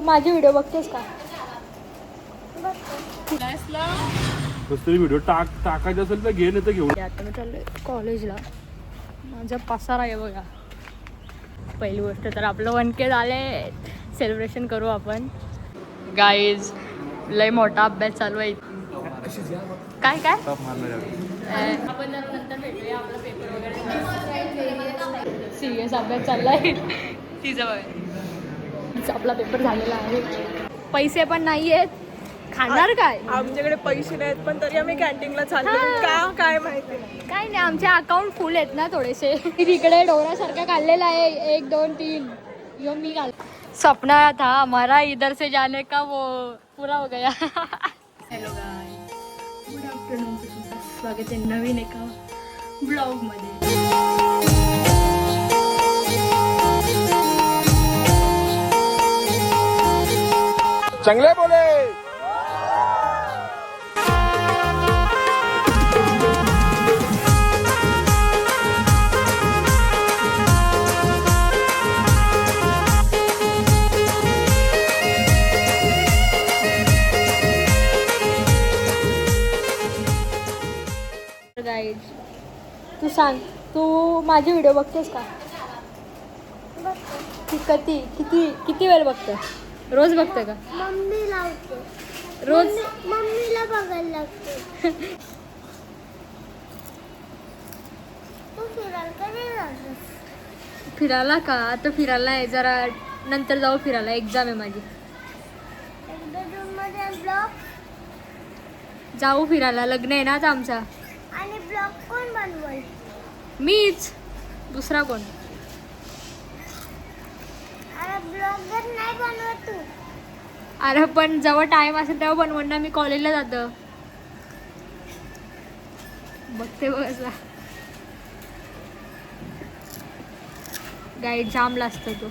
माझे व्हिडिओ बघतेस का? कसतरी व्हिडिओ टाकायचा असेल तर घे, नाही तर घेऊन. आता मी चाललोय कॉलेजला. माझा पसारा आहे बघा. पहिली गोष्ट तर आपलं 1K झाले, सेलिब्रेशन करू आपण. गाईज लय मोठा अभ्यास चालू आहे. काय काय आपण नंतर भेटूया. आपला पेपर वगैरे सिरियस अभ्यास चाललाय तिचं बघा. आपला पेपर झालेला आहे. पैसे पण नाही आहेत. खाणार काय? आमच्याकडे पैसे नाहीत पण तरी आम्ही कॅन्टीनला चाललो. का काय माहिती काय नाही, आमचे अकाउंट फुल आहेत ना थोडेसे. तिकडे डोरासारखा काढलेला आहे 1 2 3 यो मी घाल. सपना था हमारा इधर से जाने का, वो पूरा हो गया. Hello guys, good afternoon. स्वागत आहे नवीन एका ब्लॉग मध्ये. चांगले बोले. गाईज तू सांग, तू माझे व्हिडिओ बघतेस का? किती किती किती वेळ बघतं? रोज बघतं का? मम्मी लावते रोज मम्मीला बघायला लागते. तू फिरायला कधी जातेस? फिरायला का? आता फिरायला आहे, जरा नंतर जाऊ फिरायला. एक्झाम आहे माझी. एकदा रूममध्ये ब्लॉग जाऊ फिरायला. लग्न आहे ना आता आमचा. आणि ब्लॉग कोण बनवल? मीच, दुसरा कोण? अरे ब्लॉगर नाही बनवत तू. अरे पण जेव्हा टाइम असेल तेव्हा बनवून ना. मी कॉलेजला जातं. बघते बघ असा गाईड जामला असतो तो.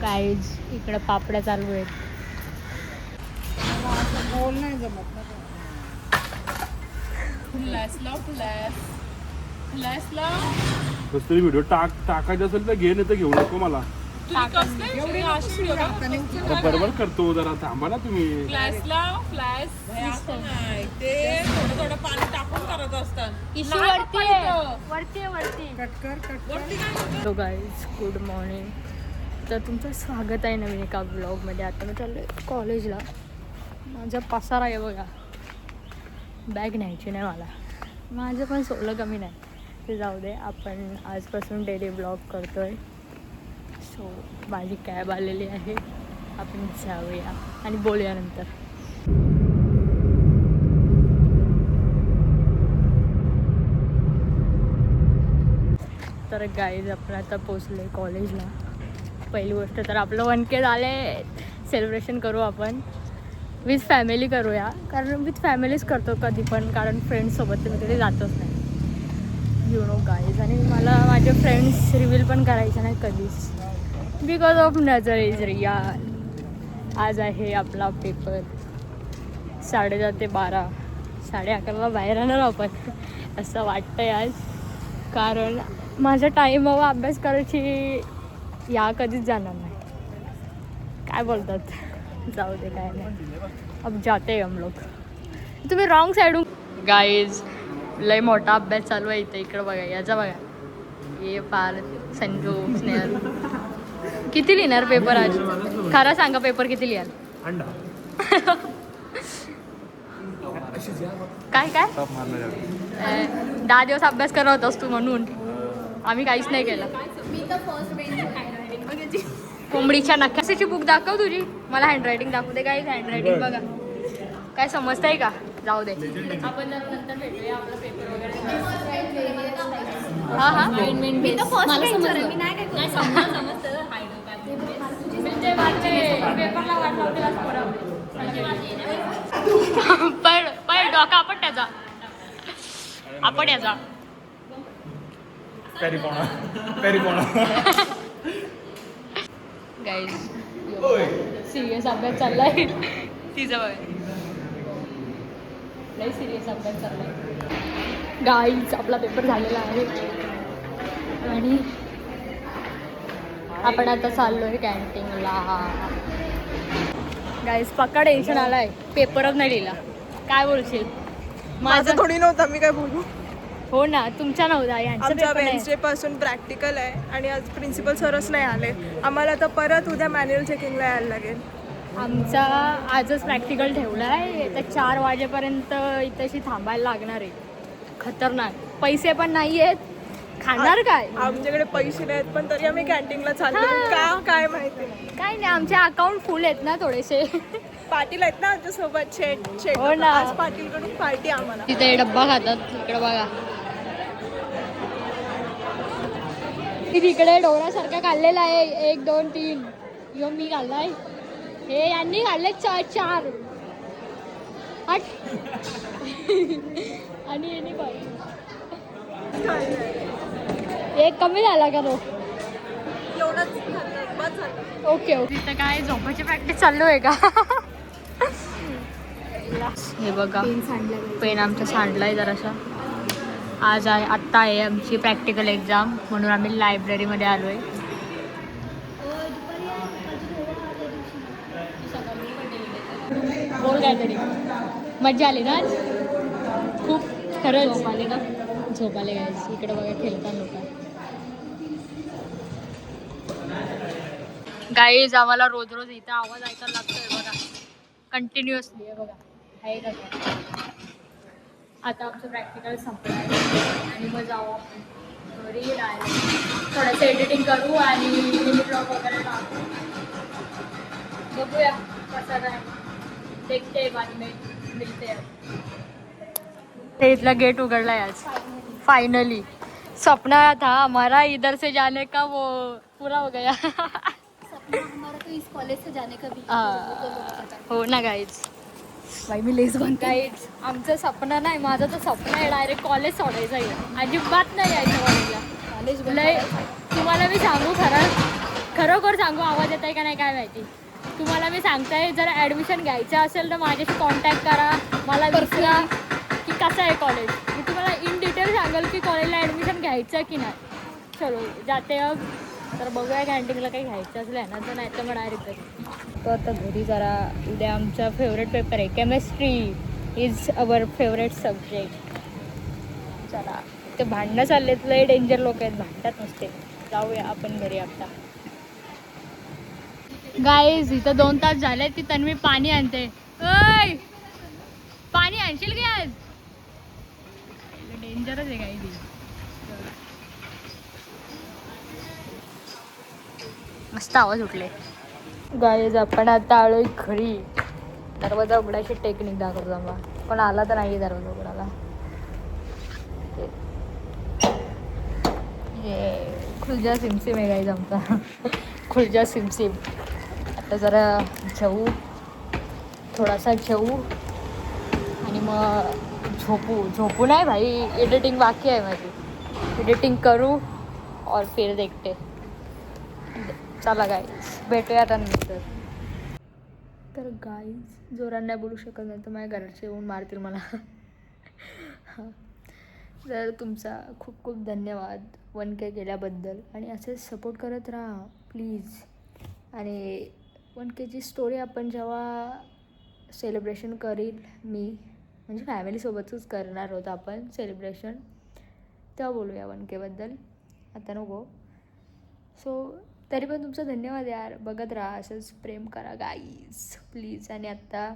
गाईज इकडं पापड्या चालू आहेत. बोल नाही जमत ना. कसतरी व्हिडिओ टाकायचा असेल तर घे, नाही तर घेऊ नको मला. बरोबर करतो, जरा थांबा ना तुम्ही. Hello guys, good morning. तर तुमचं स्वागत आहे नवीन एका ब्लॉगमध्ये. आता मी चाललो आहे कॉलेजला. माझा पसारा आहे बघा. बॅग न्यायची नाही मला. माझं पण सोलं कमी नाही, ते जाऊ दे. आपण आजपासून डेली ब्लॉग करतो आहे. सो माझी कॅब आलेली आहे. आपण जाऊया आणि बोलूया नंतर. तर गाईज आपण आता पोचलो आहे कॉलेजला. पहिली गोष्ट तर आपलं 1K झाले, सेलिब्रेशन करू आपण. विथ फॅमिली करूया, कारण विथ फॅमिलीच करतो कधी पण, कारण फ्रेंड्ससोबत तर मी कधी जातच नाही, यू नो गाईज. आणि मला माझे फ्रेंड्स रिव्हील पण करायचे नाही कधीच, बिकॉज ऑफ नजर इज रियल. आज आहे आपला पेपर. 10:30 ते 12, 11:30 बाहेर येणार आपण असं वाटतंय आज. कारण माझ्या टाईमावर अभ्यास करायची या कधीच जाणार नाही. काय बोलतात, जाऊ दे, काय नाही. अब जाते हम लोग. तुम्ही रॉंग साईडून. गाईज लय मोठा अभ्यास चालू आहे इथे. इकडं बघा, याचा बघा. हे फार संजू स्नेहल किती लिहिणार पेपर आज? खरं सांगा, पेपर किती लिहाल? काय काय 10 दिवस अभ्यास करत होतास तू, म्हणून आम्ही काहीच नाही केलं. कोंबडीच्या नकाशाची बुक दाखव तुझी. मला हँडरायटिंग दाखवू दे. काय हँडरायटिंग बघा. काय समजतंय का? जाऊ दे, आपण नंतर भेटूया. आपला पेपर वगैरे. हा हा, पण डोका आपण त्याचा, आपण याचा गाईज सिरियस अभ्यास चाललाय तिचं बघ. लई सिरियस अभ्यास चाललाय गाईज. आपला पेपर झालेला आहे आणि आपण आता चाललोय कॅन्टीनला. गाईस पक्का टेन्शन आलाय, पेपरच नाही लिहिला. काय बोलशील? माझं थोडी नव्हता, मी काय बोलू. हो ना, तुमच्या नव्हता, यांचा आमच्या पेपर आहे. वेन्सडे पासून प्रॅक्टिकल आहे आणि आज प्रिन्सिपल सरच नाही आले. आम्हाला तर परत उद्या मॅन्युअल चेकिंगला यायला लागेल. आमचा आजच प्रॅक्टिकल ठेवला आहे, तर 4 वाजेपर्यंत इथेशी थांबायला लागणार आहे. खतरनाक. पैसे पण नाही आहेत, खाणार काय? आमच्याकडे पैसे नाहीत पण तरी आम्ही कॅन्टीनला चाललो. हा. का काय माहिती नाही. काय नाही, आमचे अकाउंट फुल आहेत ना थोडेसे. पाटील आहेत ना आमच्यासोबत. शेट हो ना. आज पाटीलकडून पार्टी आम्हाला. तिथे डब्बा खातात, इकडे बघा. तिकडे डोरासारखा काढलेला आहे, 1 2 3. यो मी घाललाय, हे यांनी घालले 4 हट. आणि यांनी एक कमी झाला का तो? एवढंच खाल्लं, बस झालं. Okay okay. तिथं काय झोपाची प्रॅक्टिस चालू आहे का? हे बघा, पेन आमचा सांडलाय जरासा. आज आहे, आत्ता आहे आमची प्रॅक्टिकल एक्झाम, म्हणून आम्ही लायब्ररीमध्ये आलो आहे. बोल काहीतरी. मजा आली ना आज खूप? खरंच झोप आले ना? झोप आले गायस. इकडे बघा खेळता लोक. गाईज आम्हाला रोज रोज इथं आवाज ऐकायला लागतोय बघा, कंटिन्युअसली आहे बघा. आहे का? आता आमचं प्रॅक्टिकल संपलं आहे आणि मग जाऊ आपण घरी. थोडंसं एडिटिंग करू आणि मिनी ब्लॉग वगैरे टाकू. बघूया कसं काय, देखते बाद में मिलते. इथला गेट उघडला है आज फाइनली. सपना था हमारा इधर से जाने का, वो पूरा हो गया. सपना हमारा तो इस कॉलेज से जाने का भी. हो ना गाईज. भाई मी लेस बनते. गाईज आमचं सपना नाही, माझं तर स्वप्न आहे डायरेक्ट कॉलेज सोडायचं आहे. अजिबात नाही यायचं कॉलेजला. कॉलेज लय तुम्हाला मी सांगू, खरोखर सांगू, आवाज येत आहे का नाही काय माहिती. तुम्हाला मी सांगताय, जर ॲडमिशन घ्यायचं असेल तर माझ्याशी कॉन्टॅक्ट करा, मला विचारा की कसं आहे कॉलेज. मी तुम्हाला इन डिटेल सांगेल की कॉलेजला ॲडमिशन घ्यायचं की नाही. चलो जाते अब. तर बघूया कॅन्टीनला काही घ्यायचं असलं ना, तर नाही तर मग डायरेक्ट तो आता घरी. जरा उद्या आमचा फेवरेट पेपर आहे, chemistry is our favourite subject. चला, ते भांडणं चाललेत, लय डेंजर लोक आहेत, भांडतात नसते. जाऊया आपण घरी आता. गाईज इथं 2 तास झाले, ती तन्वी पाणी आणते. ओय पाणी आणशील की आज? डेंजरच आहे गाईज. मस्त आवाज उठले. गाईज आपण आता आलोय घरी. दरवाजा उघडायची टेक्निक दाखवतो आम्हाला, पण आला तर नाही दरवाजा उघडायला. खुर्जा सिमसिम आहे गाईज आमचा. खुर्जा सिमसिम. आता जरा थोडासा जेवू आणि मग झोपू नाही भाई. एडिटिंग बाकी आहे माझी, एडिटिंग करू और फिर देखते. चला गाईज भेटूया आता नंतर. तर गाईज जोरात नाही बोलू शकत, नाही तर माझ्या घरचे येऊन मारतील मला. तर तुमचा खूप खूप धन्यवाद 1K केल्याबद्दल, आणि असेच सपोर्ट करत राहा प्लीज. आणि 1Kची स्टोरी आपण जेव्हा सेलिब्रेशन करील, मी म्हणजे फॅमिलीसोबतच करणार आहोत आपण सेलिब्रेशन, तेव्हा बोलूया 1Kबद्दल. आता नको. सो तरी पण तुमचं धन्यवाद यार. बघत राहा, असंच प्रेम करा गाईज प्लीज. आणि आत्ता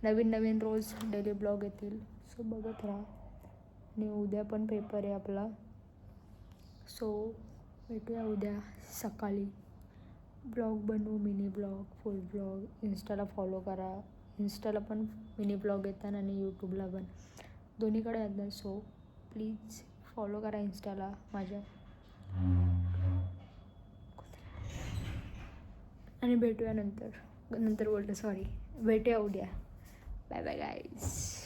नवीन रोज डेली ब्लॉग येतील, सो बघत राहा. आणि उद्या पण पेपर आहे आपला, सो भेटूया उद्या सकाळी. ब्लॉग बनवू, मिनी ब्लॉग, फुल ब्लॉग. इंस्टाला फॉलो करा. इंस्टाला पण मिनी ब्लॉग येतात आणि यूट्यूबला पण, दोन्हीकडे येतात. सो प्लीज फॉलो करा इंस्टाला माझ्या. आणि भेटूया नंतर भेटूया उद्या. Bye bye guys.